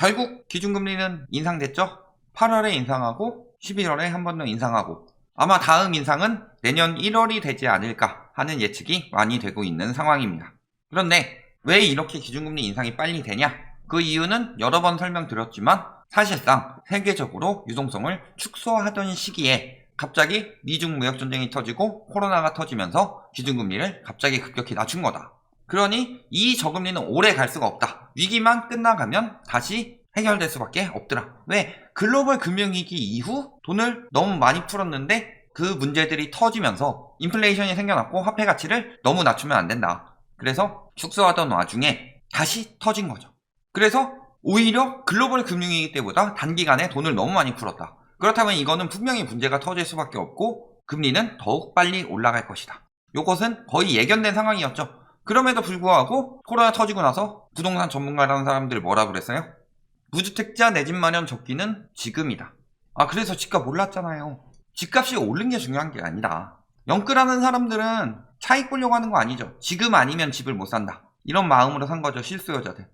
결국 기준금리는 인상됐죠. 8월에 인상하고 11월에 한 번 더 인상하고 아마 다음 인상은 내년 1월이 되지 않을까 하는 예측이 많이 되고 있는 상황입니다. 그런데 왜 이렇게 기준금리 인상이 빨리 되냐? 그 이유는 여러 번 설명드렸지만 사실상 세계적으로 유동성을 축소하던 시기에 갑자기 미중 무역전쟁이 터지고 코로나가 터지면서 기준금리를 갑자기 급격히 낮춘 거다. 그러니 이 저금리는 오래 갈 수가 없다. 위기만 끝나가면 다시 해결될 수밖에 없더라. 왜? 글로벌 금융위기 이후 돈을 너무 많이 풀었는데 그 문제들이 터지면서 인플레이션이 생겨났고 화폐 가치를 너무 낮추면 안 된다. 그래서 축소하던 와중에 다시 터진 거죠. 그래서 오히려 글로벌 금융위기 때보다 단기간에 돈을 너무 많이 풀었다. 그렇다면 이거는 분명히 문제가 터질 수밖에 없고 금리는 더욱 빨리 올라갈 것이다. 이것은 거의 예견된 상황이었죠. 그럼에도 불구하고 코로나 터지고 나서 부동산 전문가라는 사람들 뭐라 그랬어요? 무주택자 내 집 마련 적기는 지금이다. 그래서 집값 올랐잖아요. 집값이 오른 게 중요한 게 아니라 영끌하는 사람들은 차익 보려고 하는 거 아니죠. 지금 아니면 집을 못 산다. 이런 마음으로 산 거죠. 실수요자들.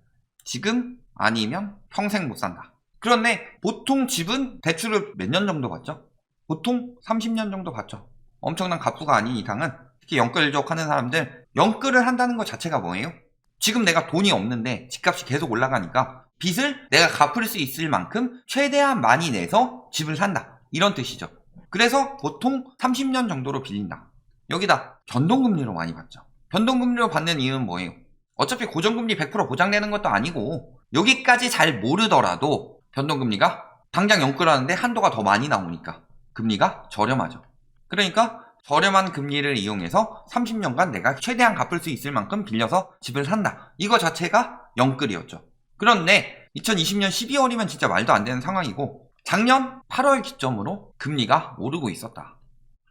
지금 아니면 평생 못 산다. 그런데 보통 집은 대출을 몇 년 정도 받죠? 보통 30년 정도 받죠. 엄청난 갑부가 아닌 이상은 특히 영끌족 하는 사람들 영끌을 한다는 것 자체가 뭐예요? 지금 내가 돈이 없는데 집값이 계속 올라가니까 빚을 내가 갚을 수 있을 만큼 최대한 많이 내서 집을 산다. 이런 뜻이죠. 그래서 보통 30년 정도로 빌린다. 여기다 변동금리로 많이 받죠. 변동금리로 받는 이유는 뭐예요? 어차피 고정금리 100% 보장되는 것도 아니고 여기까지 잘 모르더라도 변동금리가 당장 영끌하는데 한도가 더 많이 나오니까 금리가 저렴하죠. 그러니까 저렴한 금리를 이용해서 30년간 내가 최대한 갚을 수 있을 만큼 빌려서 집을 산다. 이거 자체가 영끌이었죠. 그런데 2020년 12월이면 진짜 말도 안 되는 상황이고 작년 8월 기점으로 금리가 오르고 있었다.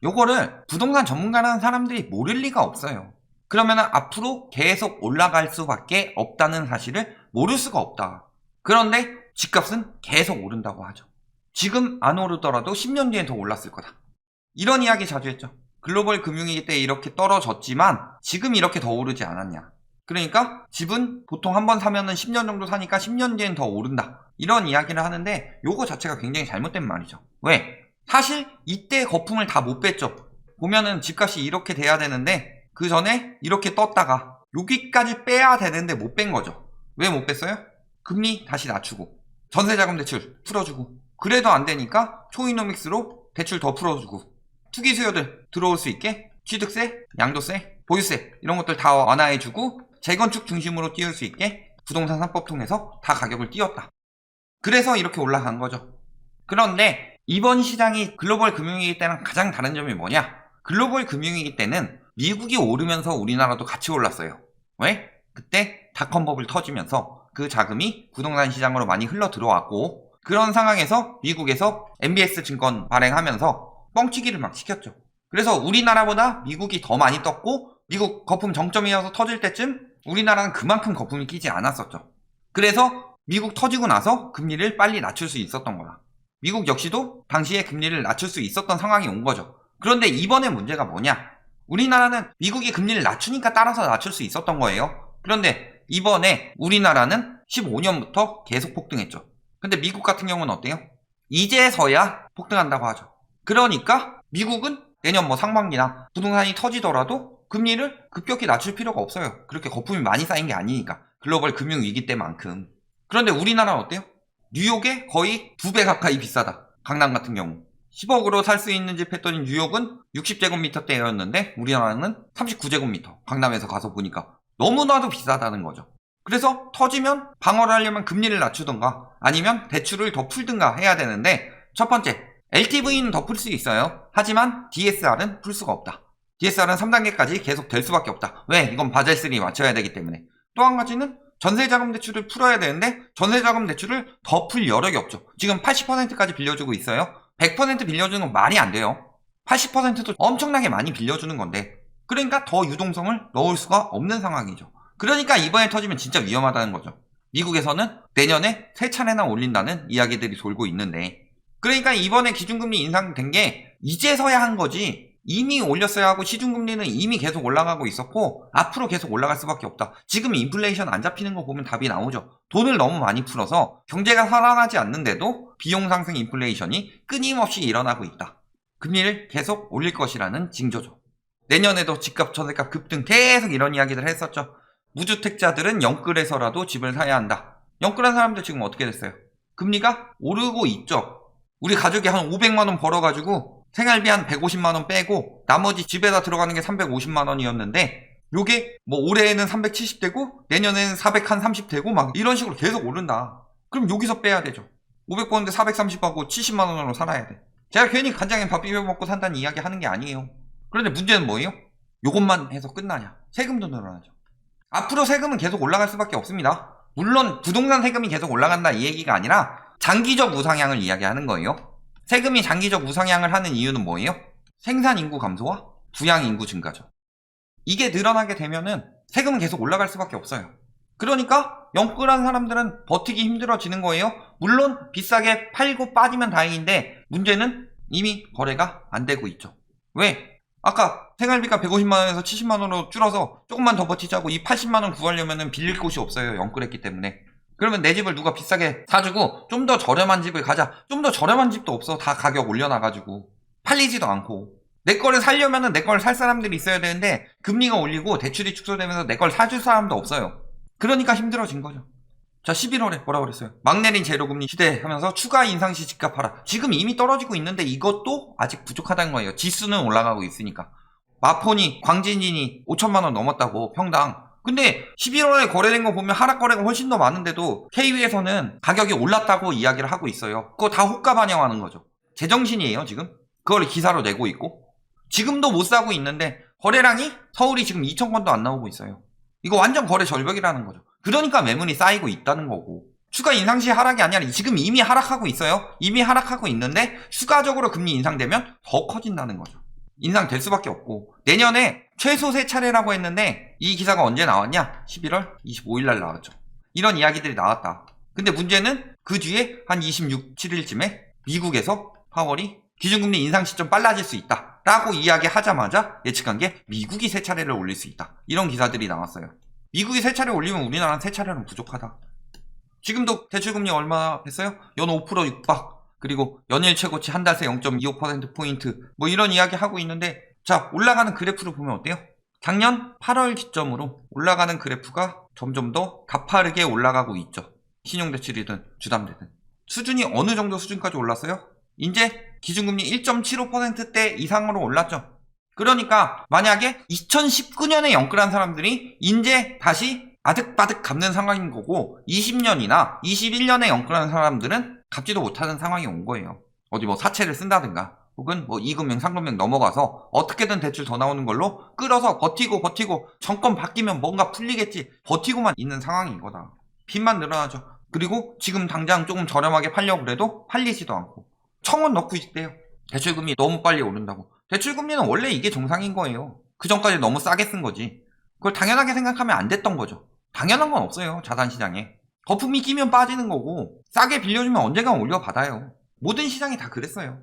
요거를 부동산 전문가라는 사람들이 모를 리가 없어요. 그러면 앞으로 계속 올라갈 수밖에 없다는 사실을 모를 수가 없다. 그런데 집값은 계속 오른다고 하죠. 지금 안 오르더라도 10년 뒤엔 더 올랐을 거다. 이런 이야기 자주 했죠. 글로벌 금융위기 때 이렇게 떨어졌지만 지금 이렇게 더 오르지 않았냐. 그러니까 집은 보통 한 번 사면은 10년 정도 사니까 10년 뒤엔 더 오른다. 이런 이야기를 하는데 요거 자체가 굉장히 잘못된 말이죠. 왜? 사실 이때 거품을 다 못 뺐죠. 보면은 집값이 이렇게 돼야 되는데 그 전에 이렇게 떴다가 여기까지 빼야 되는데 못 뺀 거죠. 왜 못 뺐어요? 금리 다시 낮추고 전세자금 대출 풀어주고 그래도 안 되니까 초이노믹스로 대출 더 풀어주고 투기 수요들 들어올 수 있게 취득세, 양도세, 보유세 이런 것들 다 완화해주고 재건축 중심으로 띄울 수 있게 부동산 3법 통해서 다 가격을 띄웠다. 그래서 이렇게 올라간 거죠. 그런데 이번 시장이 글로벌 금융위기 때랑 가장 다른 점이 뭐냐? 글로벌 금융위기 때는 미국이 오르면서 우리나라도 같이 올랐어요. 왜? 그때 닷컴 버블 터지면서 그 자금이 부동산 시장으로 많이 흘러 들어왔고 그런 상황에서 미국에서 MBS 증권 발행하면서 뻥치기를 막 시켰죠. 그래서 우리나라보다 미국이 더 많이 떴고 미국 거품 정점이어서 터질 때쯤 우리나라는 그만큼 거품이 끼지 않았었죠. 그래서 미국 터지고 나서 금리를 빨리 낮출 수 있었던 거다. 미국 역시도 당시에 금리를 낮출 수 있었던 상황이 온 거죠. 그런데 이번에 문제가 뭐냐? 우리나라는 미국이 금리를 낮추니까 따라서 낮출 수 있었던 거예요. 그런데 이번에 우리나라는 15년부터 계속 폭등했죠. 근데 미국 같은 경우는 어때요? 이제서야 폭등한다고 하죠. 그러니까 미국은 내년 상반기나 부동산이 터지더라도 금리를 급격히 낮출 필요가 없어요. 그렇게 거품이 많이 쌓인 게 아니니까. 글로벌 금융위기 때만큼. 그런데 우리나라는 어때요? 뉴욕에 거의 2배 가까이 비싸다. 강남 같은 경우. 10억으로 살 수 있는 집 했더니 뉴욕은 60제곱미터대였는데 우리나라는 39제곱미터. 강남에서 가서 보니까 너무나도 비싸다는 거죠. 그래서 터지면 방어를 하려면 금리를 낮추던가 아니면 대출을 더 풀든가 해야 되는데 첫 번째, LTV는 더 풀 수 있어요. 하지만 DSR은 풀 수가 없다. DSR은 3단계까지 계속 될 수밖에 없다. 왜? 이건 바젤3 맞춰야 되기 때문에. 또 한 가지는 전세자금 대출을 풀어야 되는데 전세자금 대출을 더 풀 여력이 없죠. 지금 80%까지 빌려주고 있어요. 100% 빌려주는 건 말이 안 돼요. 80%도 엄청나게 많이 빌려주는 건데 그러니까 더 유동성을 넣을 수가 없는 상황이죠. 그러니까 이번에 터지면 진짜 위험하다는 거죠. 미국에서는 내년에 3차례나 올린다는 이야기들이 돌고 있는데 그러니까 이번에 기준금리 인상된 게 이제서야 한 거지 이미 올렸어야 하고 시중금리는 이미 계속 올라가고 있었고 앞으로 계속 올라갈 수밖에 없다. 지금 인플레이션 안 잡히는 거 보면 답이 나오죠. 돈을 너무 많이 풀어서 경제가 살아나지 않는데도 비용 상승 인플레이션이 끊임없이 일어나고 있다. 금리를 계속 올릴 것이라는 징조죠. 내년에도 집값, 전세값 급등 계속 이런 이야기를 했었죠. 무주택자들은 영끌에서라도 집을 사야 한다. 영끌한 사람들 지금 어떻게 됐어요? 금리가 오르고 있죠. 우리 가족이 한 500만원 벌어가지고 생활비 한 150만원 빼고 나머지 집에다 들어가는 게 350만원이었는데 요게 뭐 올해에는 370되고 내년에는 430되고 막 이런 식으로 계속 오른다. 그럼 여기서 빼야 되죠. 500 버는데 430하고 70만원으로 살아야 돼. 제가 괜히 간장에 밥 비벼 먹고 산다는 이야기 하는 게 아니에요. 그런데 문제는 뭐예요? 요것만 해서 끝나냐? 세금도 늘어나죠. 앞으로 세금은 계속 올라갈 수밖에 없습니다. 물론 부동산 세금이 계속 올라간다 이 얘기가 아니라 장기적 우상향을 이야기하는 거예요. 세금이 장기적 우상향을 하는 이유는 뭐예요? 생산 인구 감소와 부양 인구 증가죠. 이게 늘어나게 되면은 세금은 계속 올라갈 수밖에 없어요. 그러니까 영끌한 사람들은 버티기 힘들어지는 거예요. 물론 비싸게 팔고 빠지면 다행인데 문제는 이미 거래가 안 되고 있죠. 왜? 아까 생활비가 150만원에서 70만원으로 줄어서 조금만 더 버티자고 이 80만원 구하려면 빌릴 곳이 없어요. 영끌했기 때문에. 그러면 내 집을 누가 비싸게 사주고 좀 더 저렴한 집을 가자. 좀 더 저렴한 집도 없어. 다 가격 올려놔가지고 팔리지도 않고. 내 거를 살려면은 내 걸 살 사람들이 있어야 되는데 금리가 올리고 대출이 축소되면서 내 걸 사줄 사람도 없어요. 그러니까 힘들어진 거죠. 자, 11월에 뭐라고 그랬어요? 막 내린 제로금리 시대 하면서 추가 인상 시 집값하라. 지금 이미 떨어지고 있는데 이것도 아직 부족하다는 거예요. 지수는 올라가고 있으니까. 마포니, 광진진이 5천만원 넘었다고 평당. 근데 11월에 거래된 거 보면 하락 거래가 훨씬 더 많은데도 KB에서는 가격이 올랐다고 이야기를 하고 있어요. 그거 다 호가 반영하는 거죠. 제정신이에요 지금. 그걸 기사로 내고 있고. 지금도 못 사고 있는데 거래량이 서울이 지금 2,000건도 안 나오고 있어요. 이거 완전 거래 절벽이라는 거죠. 그러니까 매물이 쌓이고 있다는 거고. 추가 인상 시 하락이 아니라 지금 이미 하락하고 있어요. 이미 하락하고 있는데 추가적으로 금리 인상되면 더 커진다는 거죠. 인상될 수밖에 없고. 내년에 최소 3차례라고 했는데 이 기사가 언제 나왔냐? 11월 25일 날 나왔죠. 이런 이야기들이 나왔다. 근데 문제는 그 뒤에 한 26, 7일쯤에 미국에서 파월이 기준금리 인상 시점 빨라질 수 있다 라고 이야기하자마자 예측한 게 미국이 3차례를 올릴 수 있다. 이런 기사들이 나왔어요. 미국이 3차례 올리면 우리나라는 3차례는 부족하다. 지금도 대출금리 얼마 했어요? 연 5% 육박. 그리고 연일 최고치 한 달 새 0.25%포인트 뭐 이런 이야기 하고 있는데 자, 올라가는 그래프를 보면 어때요? 작년 8월 기점으로 올라가는 그래프가 점점 더 가파르게 올라가고 있죠. 신용대출이든 주담대든. 수준이 어느 정도 수준까지 올랐어요? 이제 기준금리 1.75%대 이상으로 올랐죠. 그러니까 만약에 2019년에 영끌한 사람들이 이제 다시 아득바득 갚는 상황인 거고 20년이나 21년에 영끌한 사람들은 갚지도 못하는 상황이 온 거예요. 어디 뭐 사채를 쓴다든가 혹은 뭐 2금융, 3금융 넘어가서 어떻게든 대출 더 나오는 걸로 끌어서 버티고 정권 바뀌면 뭔가 풀리겠지 버티고만 있는 상황인 거다. 빚만 늘어나죠. 그리고 지금 당장 조금 저렴하게 팔려고 그래도 팔리지도 않고 청원 넣고 있대요. 대출금리 너무 빨리 오른다고. 대출금리는 원래 이게 정상인 거예요. 그 전까지 너무 싸게 쓴 거지. 그걸 당연하게 생각하면 안 됐던 거죠. 당연한 건 없어요. 자산시장에. 거품이 끼면 빠지는 거고 싸게 빌려주면 언젠간 올려받아요. 모든 시장이 다 그랬어요.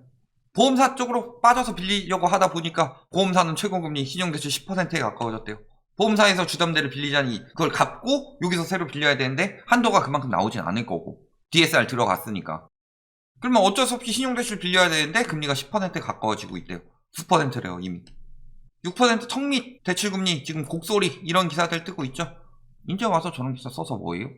보험사 쪽으로 빠져서 빌리려고 하다 보니까 보험사는 최고금리 신용대출 10%에 가까워졌대요. 보험사에서 주담대를 빌리자니 그걸 갚고 여기서 새로 빌려야 되는데 한도가 그만큼 나오진 않을 거고 DSR 들어갔으니까. 그러면 어쩔 수 없이 신용대출 빌려야 되는데 금리가 10%에 가까워지고 있대요. 9%래요 이미. 6% 턱밑 대출금리 지금 곡소리 이런 기사들 뜨고 있죠. 이제 와서 저런 기사 써서 뭐예요?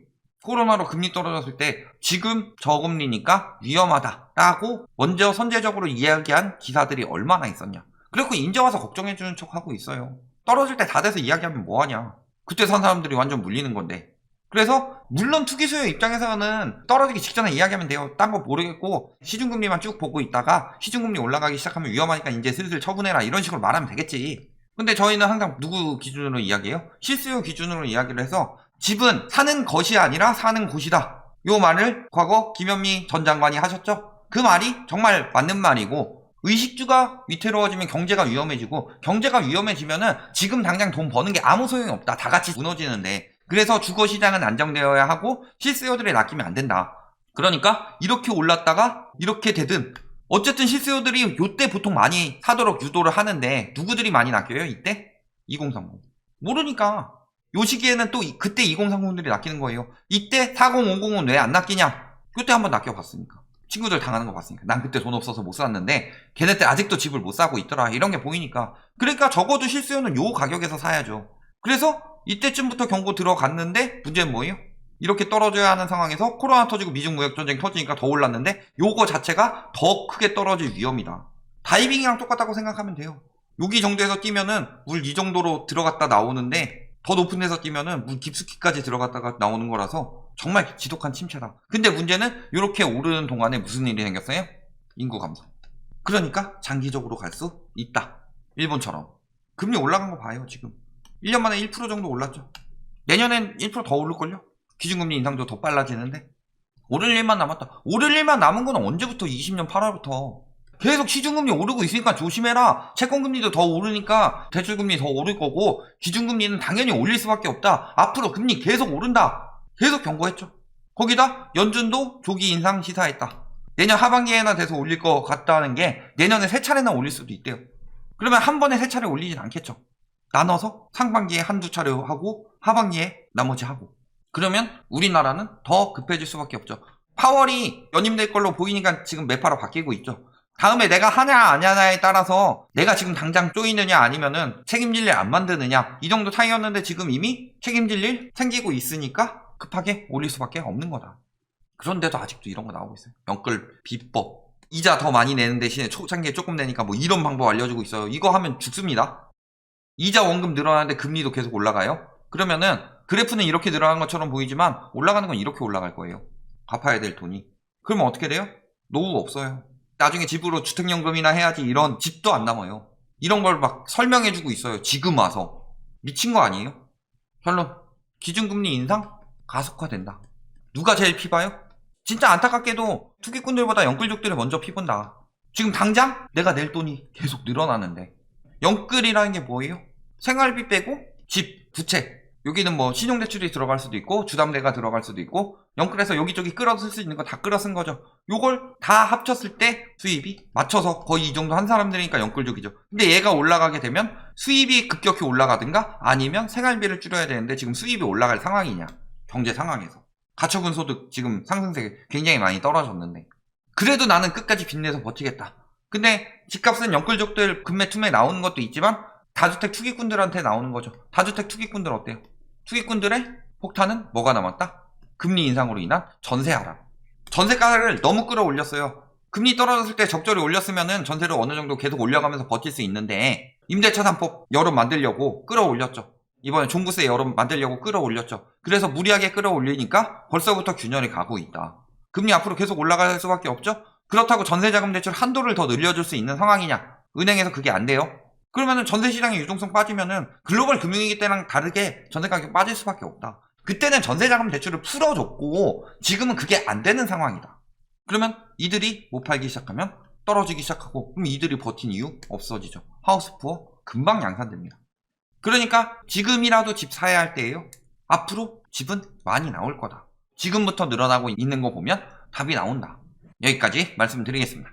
코로나로 금리 떨어졌을 때 지금 저금리니까 위험하다라고 먼저 선제적으로 이야기한 기사들이 얼마나 있었냐. 그리고 이제 와서 걱정해주는 척 하고 있어요. 떨어질 때 다 돼서 이야기하면 뭐하냐. 그때 산 사람들이 완전 물리는 건데. 그래서 물론 투기수요 입장에서는 떨어지기 직전에 이야기하면 돼요. 딴 거 모르겠고 시중금리만 쭉 보고 있다가 시중금리 올라가기 시작하면 위험하니까 이제 슬슬 처분해라 이런 식으로 말하면 되겠지. 근데 저희는 항상 누구 기준으로 이야기해요? 실수요 기준으로 이야기를 해서 집은 사는 것이 아니라 사는 곳이다. 요 말을 과거 김현미 전 장관이 하셨죠? 그 말이 정말 맞는 말이고 의식주가 위태로워지면 경제가 위험해지고 경제가 위험해지면은 지금 당장 돈 버는 게 아무 소용이 없다. 다 같이 무너지는데 그래서 주거시장은 안정되어야 하고 실수요들에 낚이면 안 된다. 그러니까 이렇게 올랐다가 이렇게 되든 어쨌든 실수요들이 요때 보통 많이 사도록 유도를 하는데 누구들이 많이 낚여요? 이때? 2030. 모르니까. 요 시기에는 또 그때 2030들이 낚이는 거예요. 이때 4050은 왜 안 낚이냐? 그때 한번 낚여봤으니까. 친구들 당하는 거 봤으니까. 난 그때 돈 없어서 못 샀는데 걔네 때 아직도 집을 못 사고 있더라. 이런 게 보이니까. 그러니까 적어도 실수요는 요 가격에서 사야죠. 그래서 이때쯤부터 경고 들어갔는데 문제는 뭐예요? 이렇게 떨어져야 하는 상황에서 코로나 터지고 미중 무역 전쟁 터지니까 더 올랐는데 요거 자체가 더 크게 떨어질 위험이다. 다이빙이랑 똑같다고 생각하면 돼요. 여기 정도에서 뛰면은 물 이 정도로 들어갔다 나오는데 더 높은 데서 뛰면은 물 깊숙이까지 들어갔다가 나오는 거라서 정말 지독한 침체다. 근데 문제는 이렇게 오르는 동안에 무슨 일이 생겼어요? 인구 감소. 그러니까 장기적으로 갈 수 있다. 일본처럼. 금리 올라간 거 봐요 지금. 1년 만에 1% 정도 올랐죠. 내년엔 1% 더 오를걸요? 기준금리 인상도 더 빨라지는데 오를 일만 남았다. 오를 일만 남은 건 언제부터? 20년 8월부터 계속 기준금리 오르고 있으니까 조심해라. 채권금리도 더 오르니까 대출금리 더 오를 거고 기준금리는 당연히 올릴 수밖에 없다. 앞으로 금리 계속 오른다. 계속 경고했죠. 거기다 연준도 조기 인상 시사했다. 내년 하반기에나 돼서 올릴 것 같다는 게 내년에 3차례나 올릴 수도 있대요. 그러면 한 번에 3차례 올리진 않겠죠. 나눠서 상반기에 한두 차례 하고 하반기에 나머지 하고. 그러면 우리나라는 더 급해질 수밖에 없죠. 파월이 연임될 걸로 보이니까 지금 매파로 바뀌고 있죠. 다음에 내가 하냐 안 하냐에 따라서 내가 지금 당장 쪼이느냐 아니면은 책임질 일 안 만드느냐 이 정도 차이였는데 지금 이미 책임질 일 생기고 있으니까 급하게 올릴 수밖에 없는 거다. 그런데도 아직도 이런 거 나오고 있어요. 연끌 비법. 이자 더 많이 내는 대신에 초창기에 조금 내니까 뭐 이런 방법 알려주고 있어요. 이거 하면 죽습니다. 이자 원금 늘어나는데 금리도 계속 올라가요. 그러면은 그래프는 이렇게 늘어나는 것처럼 보이지만 올라가는 건 이렇게 올라갈 거예요. 갚아야 될 돈이. 그러면 어떻게 돼요? 노후 없어요. 나중에 집으로 주택연금이나 해야지 이런 집도 안 남아요. 이런 걸 막 설명해주고 있어요. 지금 와서. 미친 거 아니에요? 결론. 기준금리 인상 가속화된다. 누가 제일 피봐요? 진짜 안타깝게도 투기꾼들보다 연끌족들이 먼저 피본다. 지금 당장 내가 낼 돈이 계속 늘어나는데. 연끌이라는 게 뭐예요? 생활비 빼고 집, 부채. 여기는 뭐 신용대출이 들어갈 수도 있고 주담대가 들어갈 수도 있고 연끌에서 여기저기 끌어쓸 수 있는 거 다 끌어쓴 거죠. 요걸 다 합쳤을 때 수입이 맞춰서 거의 이 정도 한 사람들이니까 연끌족이죠. 근데 얘가 올라가게 되면 수입이 급격히 올라가든가 아니면 생활비를 줄여야 되는데 지금 수입이 올라갈 상황이냐. 경제 상황에서. 가처분 소득 지금 상승세가 굉장히 많이 떨어졌는데 그래도 나는 끝까지 빚내서 버티겠다. 근데 집값은 연끌족들 금매 투매 나오는 것도 있지만 다주택 투기꾼들한테 나오는 거죠. 다주택 투기꾼들 어때요? 투기꾼들의 폭탄은 뭐가 남았다? 금리 인상으로 인한 전세 하락. 전세가를 너무 끌어올렸어요. 금리 떨어졌을 때 적절히 올렸으면은 전세를 어느 정도 계속 올려가면서 버틸 수 있는데 임대차 3법 여름 만들려고 끌어올렸죠. 이번에 종부세 여름 만들려고 끌어올렸죠. 그래서 무리하게 끌어올리니까 벌써부터 균열이 가고 있다. 금리 앞으로 계속 올라갈 수밖에 없죠? 그렇다고 전세자금 대출 한도를 더 늘려줄 수 있는 상황이냐? 은행에서 그게 안 돼요. 그러면은 전세시장의 유동성 빠지면은 글로벌 금융위기 때랑 다르게 전세가격 빠질 수밖에 없다. 그때는 전세자금 대출을 풀어줬고 지금은 그게 안 되는 상황이다. 그러면 이들이 못 팔기 시작하면 떨어지기 시작하고 그럼 이들이 버틴 이유 없어지죠. 하우스푸어 금방 양산됩니다. 그러니까 지금이라도 집 사야 할 때예요. 앞으로 집은 많이 나올 거다. 지금부터 늘어나고 있는 거 보면 답이 나온다. 여기까지 말씀드리겠습니다.